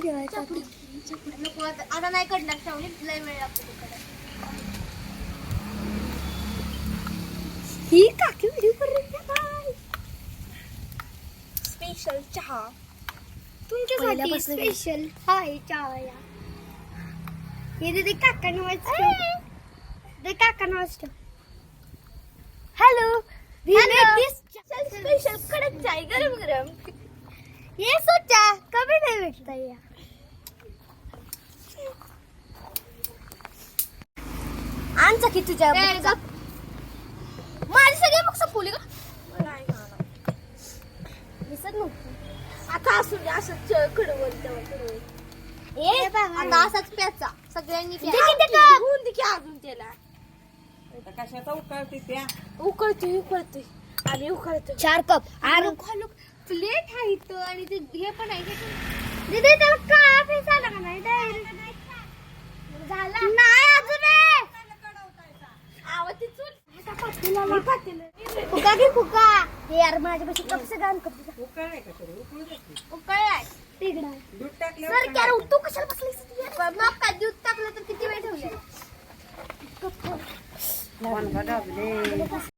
ठेवायचा नको आता नाही कडणार श्रावणी लय वेळ लागतो ही काकी व्हिडिओ करत स्पेशल चहा तुमच्यासाठी पहिल्यापासून स्पेशल हाय चहा या हे दे काका नावाचं दे काका नावाचं हॅलो स्पेशल कडक चाय गरम गरम ये सोचा कभी नहीं भेटता या आमचा की तुझ्या माझी सगळे मग संपवली का दिसत नव्हतं आता असू दे असं कडवल ए बाबा आता असाच प्याचा सगळ्यांनी दे की ते का? होऊन दे की अजून त्याला कशाचा उकळते त्या उकळतोय आम्ही उकळतो 4 कप आणि खालू प्लेट आहे इथं आणि ते हे पण आहे दीदी त्याला काळा फेस आला का नाही डायरेक्ट झाला नाही अजून आवाज ती चूल फुका की फुका हे यार माझ्यापाशी कप सगळं आण कप उकळाय का तरी उकळू दे उकळलाय तिकडा दूध टाकलं सर क्या तू कशाला बसलीस मग काय दूध टाकलं तर किती वेळ ठेवलं का दाबले